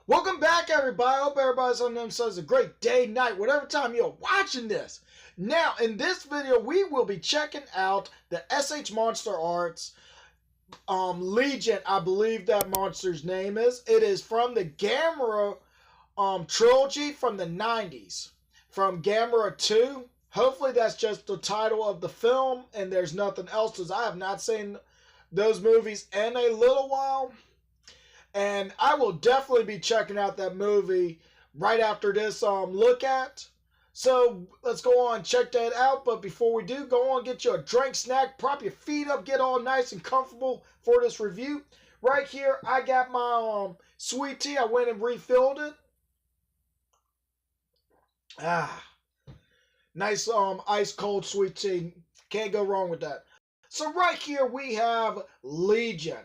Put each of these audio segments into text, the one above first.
Welcome back, everybody. I hope everybody's on themselves a great day, night, whatever time you're watching this. Now, in this video, we will be checking out the S.H.MonsterArts Legion, I believe that monster's name is. It is from the Gamera trilogy from the 90s. From Gamera 2. Hopefully that's just the title of the film and there's nothing else, because I have not seen those movies in a little while. And I will definitely be checking out that movie right after this look at. So let's go on and check that out. But before we do, go on, get you a drink, snack, prop your feet up, get all nice and comfortable for this review. Right here, I got my sweet tea. I went and refilled it. Nice ice cold sweet tea. Can't go wrong with that. So right here we have Legion.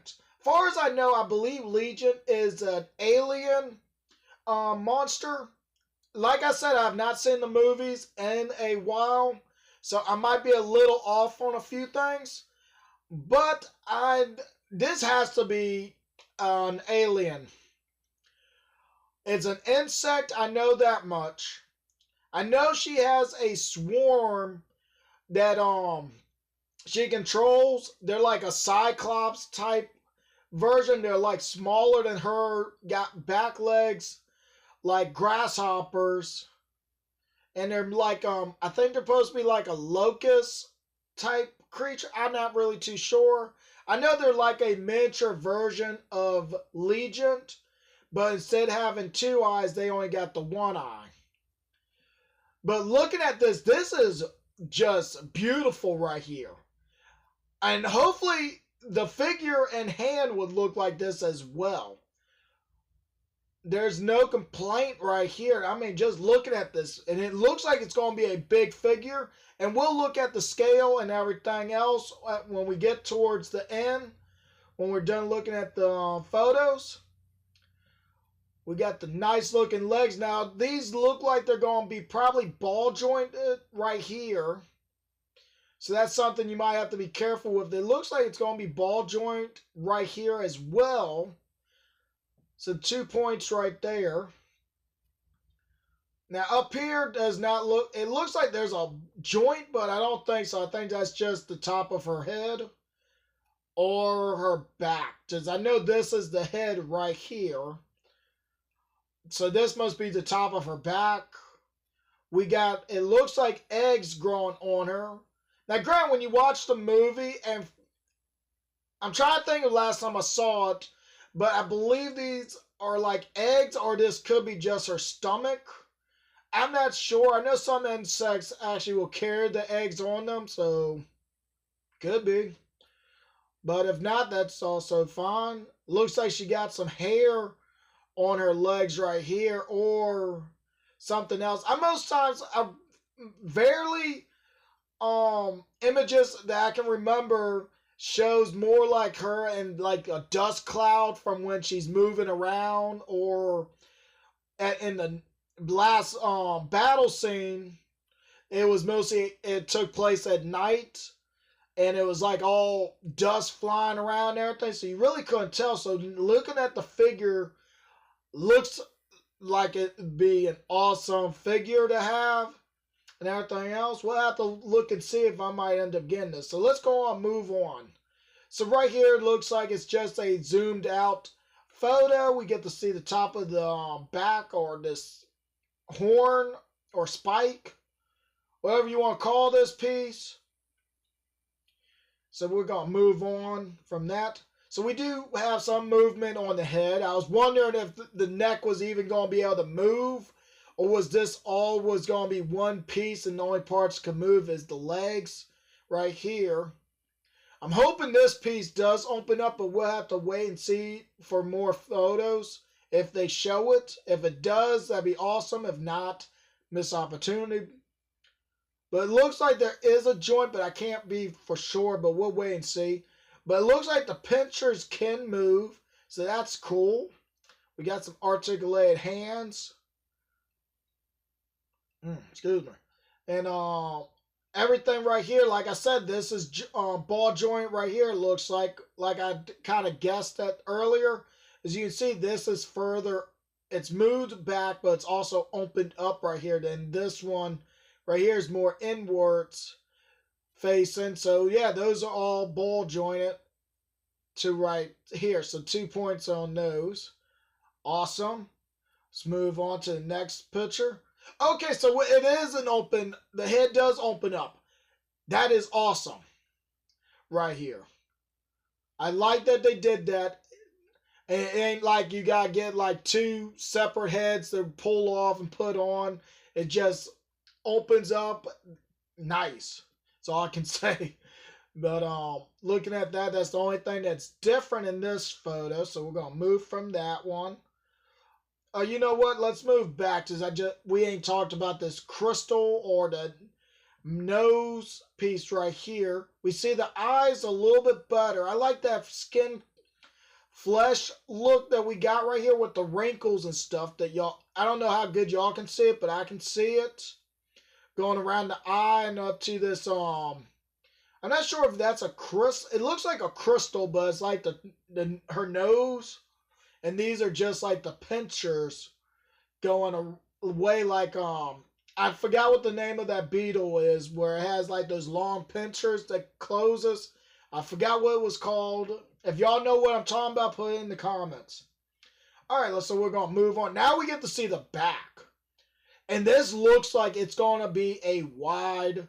Far as I know, I believe Legion is an alien monster. Like I said, I have not seen the movies in a while, so I might be a little off on a few things. But this has to be an alien. It's an insect, I know that much. I know she has a swarm that she controls. They're like a Cyclops type version. They're like smaller than her, got back legs like grasshoppers, and they're like I think they're supposed to be like a locust type creature. I'm not really too sure. I know they're like a miniature version of Legion, but instead of having two eyes, they only got the one eye. But looking at this is just beautiful right here, and hopefully the figure and hand would look like this as well. There's no complaint right here. I mean, just looking at this, and it looks like it's going to be a big figure. And we'll look at the scale and everything else when we get towards the end, when we're done looking at the photos. We got the nice looking legs. Now, these look like they're going to be probably ball jointed right here. So that's something you might have to be careful with. It looks like it's going to be ball joint right here as well. So 2 points right there. Now up here does not look, it looks like there's a joint, but I don't think so. I think that's just the top of her head or her back. Because I know this is the head right here. So this must be the top of her back. We got, it looks like eggs growing on her. Now, granted, when you watch the movie, and I'm trying to think of the last time I saw it, but I believe these are like eggs, or this could be just her stomach. I'm not sure. I know some insects actually will carry the eggs on them, so could be. But if not, that's also fine. Looks like she got some hair on her legs right here, or something else. Most times, I barely images that I can remember shows more like her and like a dust cloud from when she's moving around, or in the last battle scene, it took place at night, and it was like all dust flying around and everything, so you really couldn't tell. So looking at the figure, looks like it'd be an awesome figure to have. And everything else, we'll have to look and see if I might end up getting this. So let's go on, move on. So right here, it looks like it's just a zoomed out photo. We get to see the top of the back, or this horn or spike, whatever you want to call this piece. So we're going to move on from that. So we do have some movement on the head. I was wondering if the neck was even going to be able to move, or was this all was going to be one piece and the only parts could move is the legs right here. I'm hoping this piece does open up, but we'll have to wait and see for more photos if they show it. If it does, that'd be awesome. If not, missed opportunity. But it looks like there is a joint, but I can't be for sure, but we'll wait and see. But it looks like the pinchers can move, so that's cool. We got some articulated hands. Excuse me. And everything right here, like I said, this is ball joint right here. It looks like I kind of guessed that earlier. As you can see, this is further it's moved back, but it's also opened up right here. Then this one right here is more inwards facing. So yeah, those are all ball jointed to right here. So 2 points on those. Awesome. Let's move on to the next picture. Okay, so it is an open, the head does open up. That is awesome right here. I like that they did that. It ain't like you gotta get like 2 separate heads to pull off and put on. It just opens up. Nice. That's all I can say. But looking at that, that's the only thing that's different in this photo. So we're gonna move from that one. You know what? Let's move back because we ain't talked about this crystal or the nose piece right here. We see the eyes a little bit better. I like that skin flesh look that we got right here with the wrinkles and stuff that y'all, I don't know how good y'all can see it, but I can see it going around the eye and up to this I'm not sure if that's a crystal. It looks like a crystal, but it's like her nose, and these are just like the pinchers going away like I forgot what the name of that beetle is, where it has like those long pinchers that closes. I forgot what it was called. If y'all know what I'm talking about, put it in the comments. Alright, so we're going to move on. Now we get to see the back. And this looks like it's going to be a wide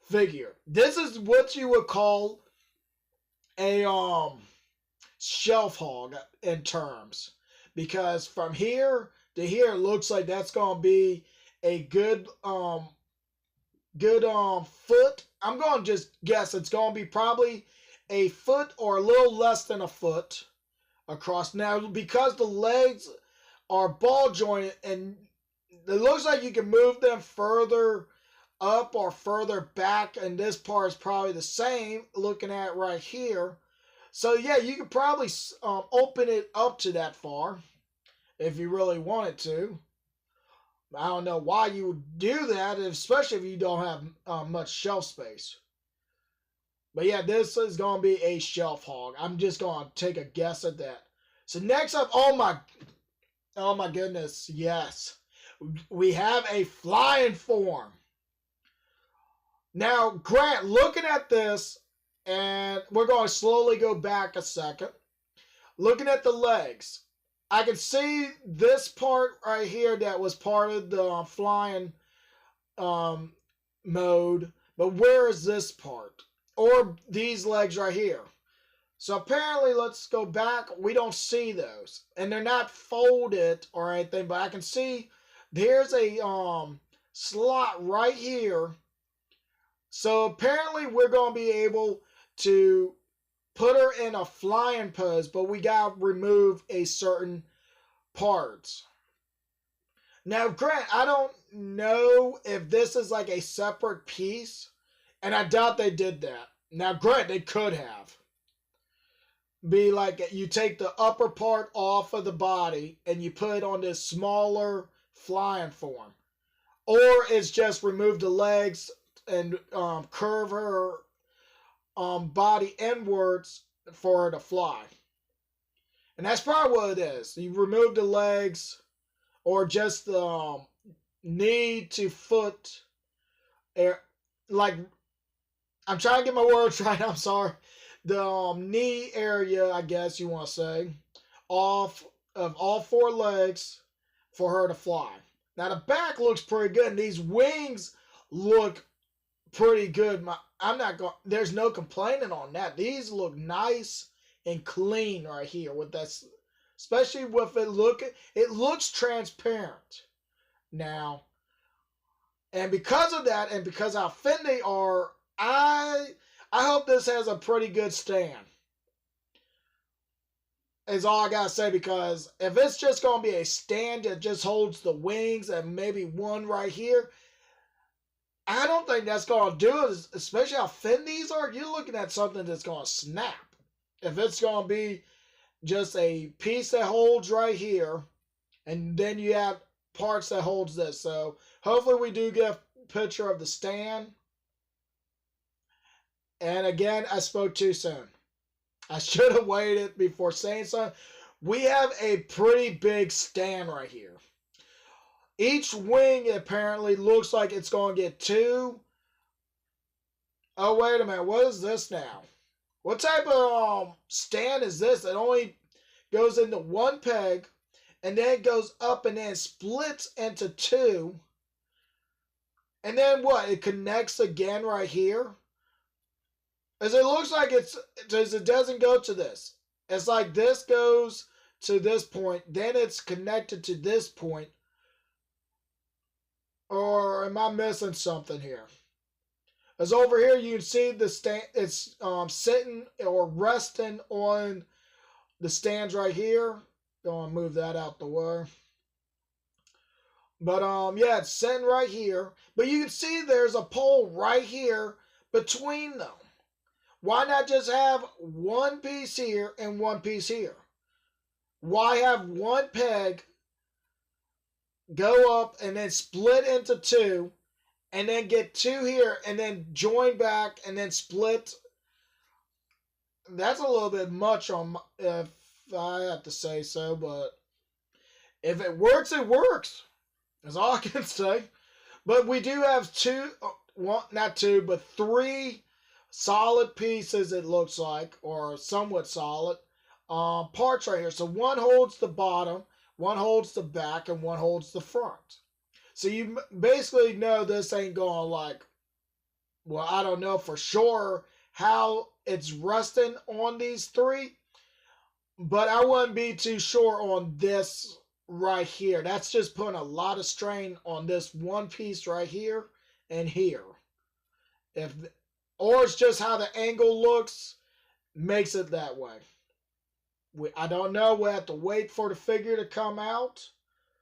figure. This is what you would call a shelf hog in terms. Because from here to here, it looks like that's going to be a good foot. I'm going to just guess it's going to be probably a foot or a little less than a foot across. Now, because the legs are ball jointed and it looks like you can move them further up or further back, and this part is probably the same looking at right here. So yeah, you could probably open it up to that far if you really wanted to. I don't know why you would do that, especially if you don't have much shelf space. But yeah, this is going to be a shelf hog. I'm just going to take a guess at that. So next up, oh my goodness, yes. We have a flying form. Now, Grant, looking at this, and we're going to slowly go back a second. Looking at the legs, I can see this part right here that was part of the flying mode, but where is this part? Or these legs right here? So apparently, let's go back. We don't see those, and they're not folded or anything, but I can see there's a slot right here. So apparently, we're going to be able to put her in a flying pose, but we got to remove a certain parts. Now, Grant, I don't know if this is like a separate piece, and I doubt they did that. Now, Grant, they could have. Be like you take the upper part off of the body and you put it on this smaller flying form. Or it's just remove the legs and curve her body inwards for her to fly. And that's probably what it is. You remove the legs or just the knee to foot. Like, I'm trying to get my words right, I'm sorry. The knee area, I guess you want to say, off of all 4 legs for her to fly. Now, the back looks pretty good, and these wings look pretty good. There's no complaining on that. These look nice and clean right here with that, especially with it looks transparent now. And because of that, and because how thin they are, I hope this has a pretty good stand. Is all I gotta say, because if it's just gonna be a stand that just holds the wings and maybe one right here, I don't think that's gonna do it, especially how thin these are. You're looking at something that's gonna snap. If it's gonna be just a piece that holds right here, and then you have parts that holds this. So hopefully we do get a picture of the stand. And again, I spoke too soon. I should have waited before saying something. we have a pretty big stand right here. Each wing apparently looks like it's going to get two. Oh, wait a minute. What is this now? What type of stand is this? It only goes into one peg, and then goes up and then splits into two. And then what? It connects again right here. As it looks like it doesn't go to this. It's like this goes to this point, then it's connected to this point. Or am I missing something here? As over here, you can see the stand. It's sitting or resting on the stands right here. Go and move that out the way. But yeah, it's sitting right here. But you can see there's a pole right here between them. Why not just have one piece here and one piece here? Why have one peg go up and then split into two, and then get two here and then join back and then split? That's a little bit much on if I have to say so, but if it works, it works. That's all I can say. But we do have three solid pieces, it looks like, or somewhat solid parts right here. So one holds the bottom, one holds the back, and one holds the front. So you basically know this ain't going like, well, I don't know for sure how it's resting on these three, but I wouldn't be too sure on this right here. That's just putting a lot of strain on this one piece right here and here. Or it's just how the angle looks makes it that way. I don't know. We'll have to wait for the figure to come out.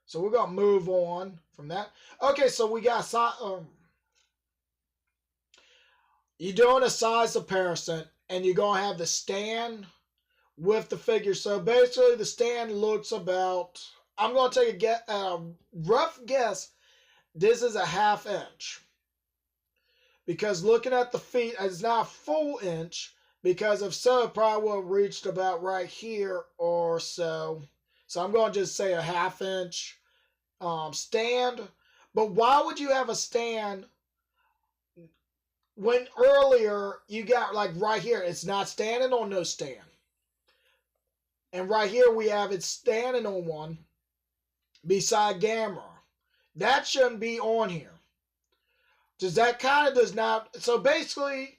So we're going to move on from that. Okay, so we got you're doing a size comparison, and you're going to have the stand with the figure. So basically the stand looks about, I'm going to take a rough guess, this is a 1/2 inch. Because looking at the feet, it's not a full inch, because if so, it probably would have reached about right here or so. So I'm going to just say a 1/2 inch stand. But why would you have a stand when earlier you got like right here, it's not standing on no stand. And right here we have it standing on one beside Gamera. That shouldn't be on here. That kind of does not. So basically,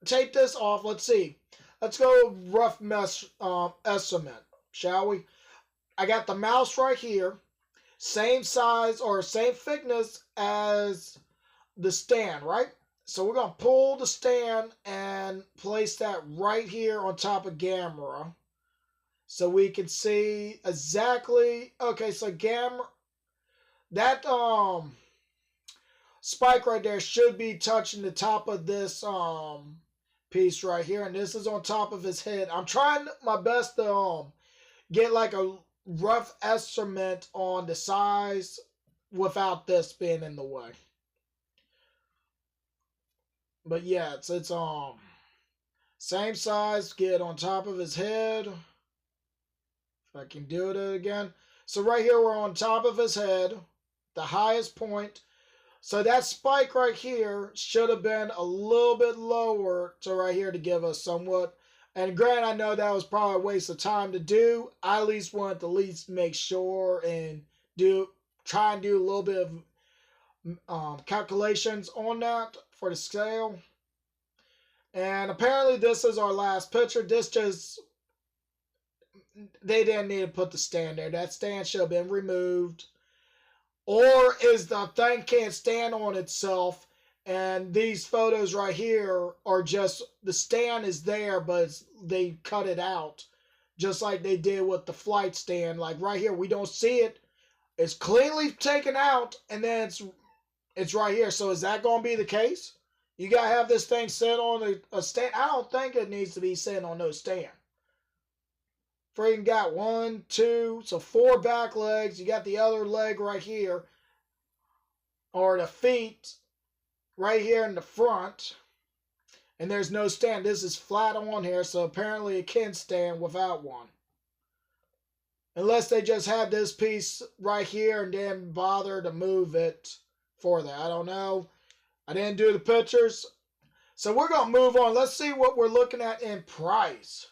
take this off. Let's see. Let's go rough estimate, shall we? I got the mouse right here. Same size or same thickness as the stand, right? So we're going to pull the stand and place that right here on top of Gamera. So we can see exactly. Okay, so Gamera. That spike right there should be touching the top of this piece right here, and this is on top of his head. I'm trying my best to get like a rough estimate on the size without this being in the way. But yeah, it's same size. Get on top of his head. If I can do it again. So right here we're on top of his head, the highest point. So that spike right here should have been a little bit lower to right here to give us somewhat. And granted, I know that was probably a waste of time to do. I at least wanted to make sure and try and do a little bit of calculations on that for the scale. And apparently this is our last picture. They didn't need to put the stand there. That stand should have been removed. Or is the thing can't stand on itself, and these photos right here are just, the stand is there, but they cut it out. Just like they did with the flight stand. Like right here, we don't see it. It's cleanly taken out, and then it's right here. So is that going to be the case? You got to have this thing set on a stand. I don't think it needs to be set on no stand. Freaking got 1, 2, so 4 back legs. You got the other leg right here, or the feet right here in the front, and there's no stand. This is flat on here, so apparently it can stand without one. Unless they just have this piece right here and didn't bother to move it for that. I don't know. I didn't do the pictures. So we're going to move on. Let's see what we're looking at in price.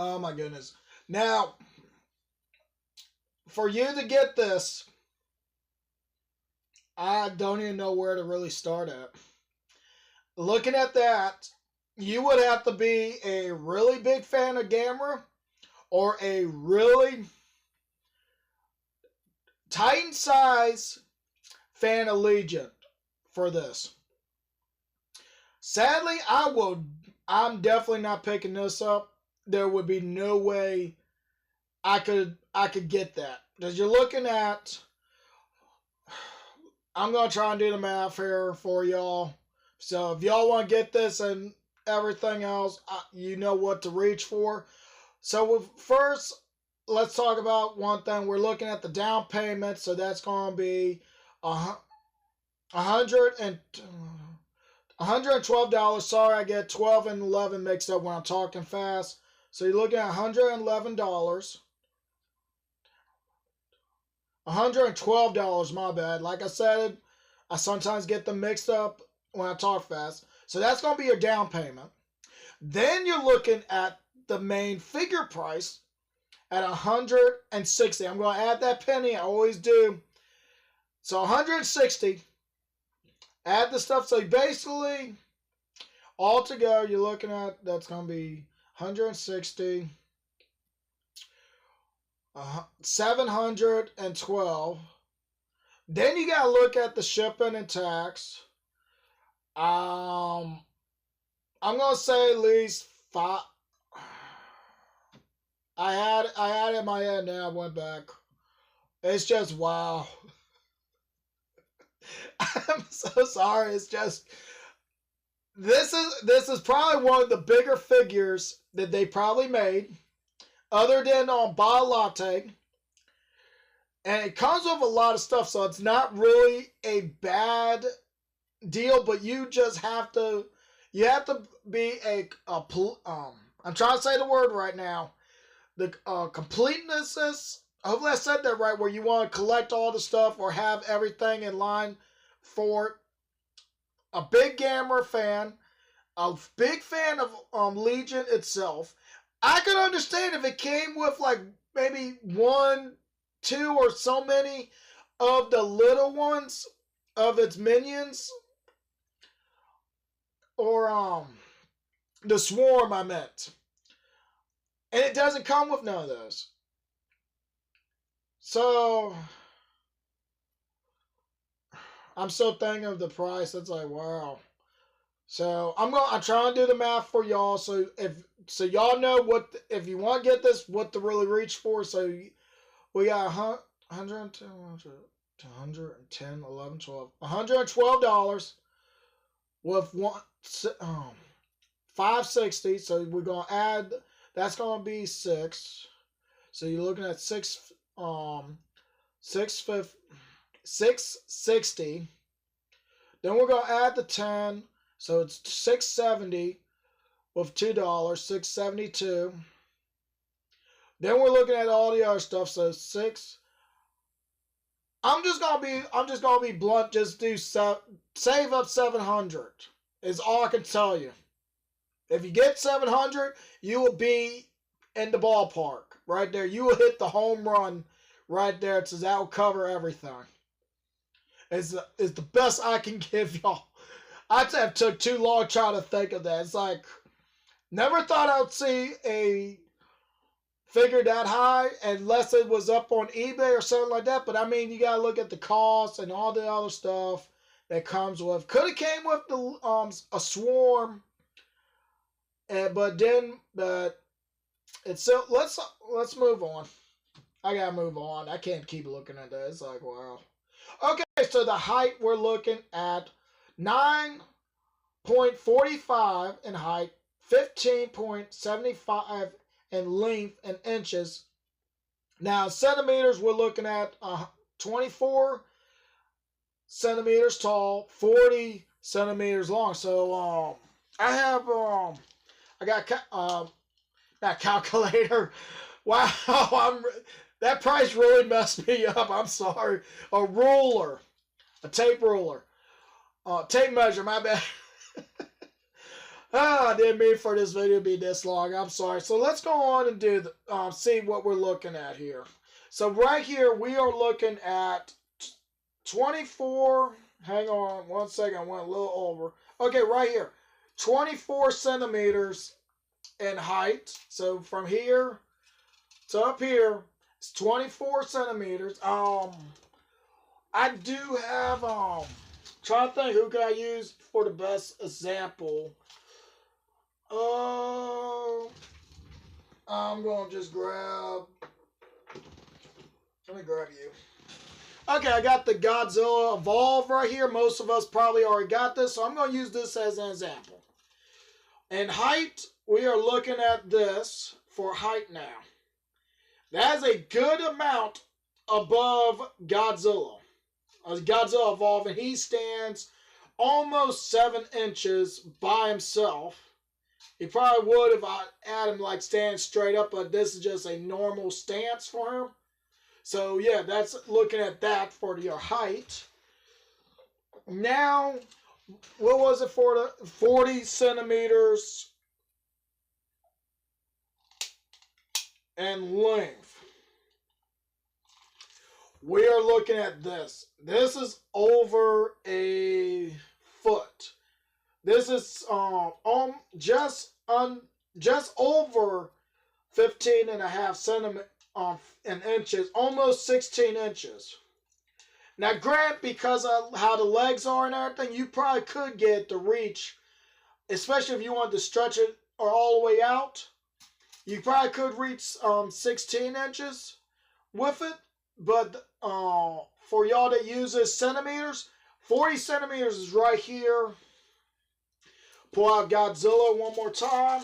Oh my goodness. Now, for you to get this, I don't even know where to really start at. Looking at that, you would have to be a really big fan of Gamera or a really Titan size fan of Legion for this. Sadly, I'm definitely not picking this up. There would be no way I could get that. Because you're looking at, I'm going to try and do the math here for y'all. So if y'all want to get this and everything else, you know what to reach for. So first, let's talk about one thing. We're looking at the down payment. So that's going to be $112. Sorry, I get 12 and 11 mixed up when I'm talking fast. So you're looking at $111. $112, my bad. Like I said, I sometimes get them mixed up when I talk fast. So that's going to be your down payment. Then you're looking at the main figure price at $160. I'm going to add that penny. I always do. So $160. Add the stuff. So basically, altogether, you're looking at, that's going to be $160. 712. Then you gotta look at the shipping and tax. I'm gonna say at least 5. I had it in my head now. I went back. It's just wow. I'm so sorry. It's just this is probably one of the bigger figures that they probably made, other than on Ba Latte. And it comes with a lot of stuff, so it's not really a bad deal, but you just have to be I'm trying to say the word right now. The completeness is, hopefully I said that right, where you want to collect all the stuff or have everything in line for a big Gamera fan, a big fan of Legion itself. I could understand if it came with like maybe 1, 2, or so many of the little ones of its minions, or the swarm I meant, and it doesn't come with none of those. So I'm still thinking of the price. It's like wow. So I'm trying to do the math for y'all, so y'all know what if you want to get this, what to really reach for. So we got 110, 110, 11, 12, $112 with 560. So we're gonna add. That's gonna be 6. So you're looking at 660. Then we're gonna add the 10. So it's 670 with $2, 672. Then we're looking at all the other stuff. So 6. I'm just gonna be blunt. Just do save up 700. Is all I can tell you. If you get 700, you will be in the ballpark right there. You will hit the home run right there. So that will cover everything. It's the best I can give y'all. I have took too long trying to think of that. It's like, never thought I'd see a figure that high unless it was up on eBay or something like that. But I mean, you gotta look at the cost and all the other stuff that comes with. Could have came with the a swarm, but it's so. Let's move on. I gotta move on. I can't keep looking at that. It's like wow. Okay, so the height we're looking at 9.45 in height, 15.75 in length in inches. Now centimeters we're looking at 24 centimeters tall, 40 centimeters long. So I have I got that calculator. Wow, that price really messed me up. I'm sorry. A ruler, a tape ruler, tape measure. My bad. I didn't mean for this video to be this long. I'm sorry. So let's go on and do the, see what we're looking at here. So right here we are looking at 24. Hang on one second. I went a little over. Okay, right here, 24 centimeters in height. So from here to up here, it's 24 centimeters. I do have trying to think who can I use for the best example. I'm gonna just grab. Let me grab you. Okay, I got the Godzilla Evolve right here. Most of us probably already got this, so I'm gonna use this as an example. In height, we are looking at this for height now. That is a good amount above Godzilla. Godzilla Evolve, and he stands almost 7 inches by himself. He probably would if I had him like standing straight up, but this is just a normal stance for him. So yeah, that's looking at that for your height. Now, what was it for the 40 centimeters and length? We are looking at this. This is over a foot. This is just over 15.5 centimeters in inches, almost 16 inches. Now, grant because of how the legs are and everything, you probably could get the reach, especially if you wanted to stretch it or all the way out. You probably could reach 16 inches with it, but for y'all that uses centimeters, 40 centimeters is right here. Pull out Godzilla one more time.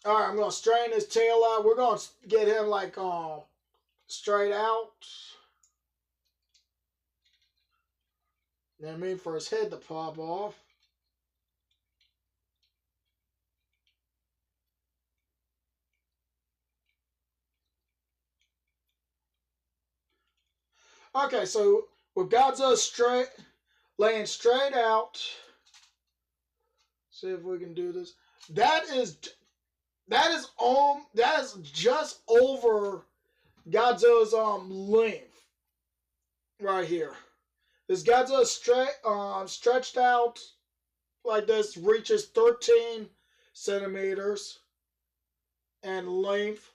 Alright, I'm going to straighten his tail out. We're going to get him like straight out. Then I mean for his head to pop off. Okay, so with Godzilla laying straight out. See if we can do this. That is just over Godzilla's length right here. This Godzilla stretched out like this, reaches 13 centimeters in length.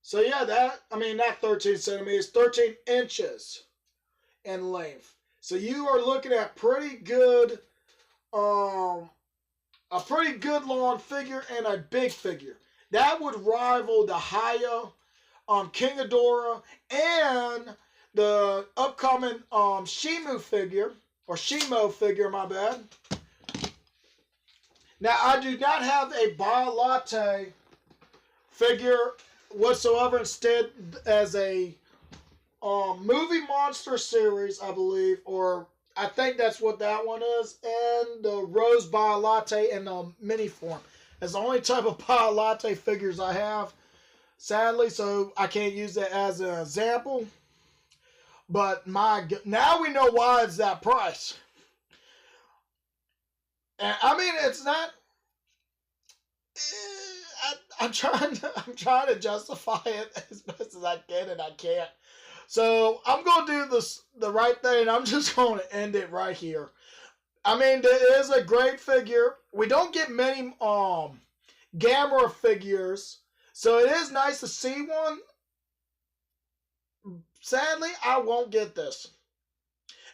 So yeah, not 13 centimeters, 13 inches in length. So you are looking at pretty good, a pretty good long figure and a big figure. That would rival the Haya, King Ghidorah, and the upcoming Shimo figure, my bad. Now, I do not have a Biolate figure whatsoever. Instead, as a movie monster series, I believe, or I think that's what that one is, and the Rose Biolate in the mini form. That's the only type of Biolate figures I have, sadly, so I can't use that as an example. But now we know why it's that price. And I mean, it's not. I'm trying to justify it as best as I can, and I can't. So I'm gonna do the right thing. I'm just gonna end it right here. I mean, there is a great figure. We don't get many Gamera figures, so it is nice to see one. Sadly, I won't get this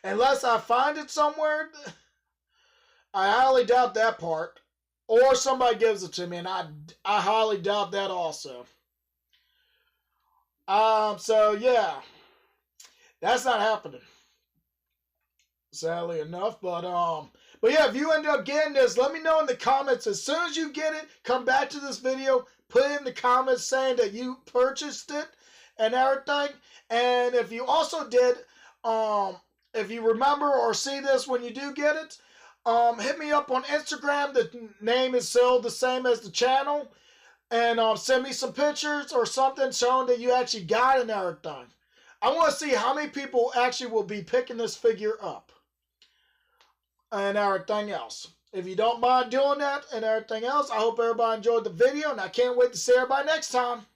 unless I find it somewhere. I highly doubt that part, or somebody gives it to me, and I highly doubt that also. So yeah. That's not happening, sadly enough. But yeah, if you end up getting this, let me know in the comments. As soon as you get it, come back to this video, put in the comments saying that you purchased it and everything. And if you also did, if you remember or see this when you do get it, hit me up on Instagram. The name is still the same as the channel. And send me some pictures or something showing that you actually got it and everything. I want to see how many people actually will be picking this figure up and everything else. If you don't mind doing that and everything else, I hope everybody enjoyed the video, and I can't wait to see everybody next time.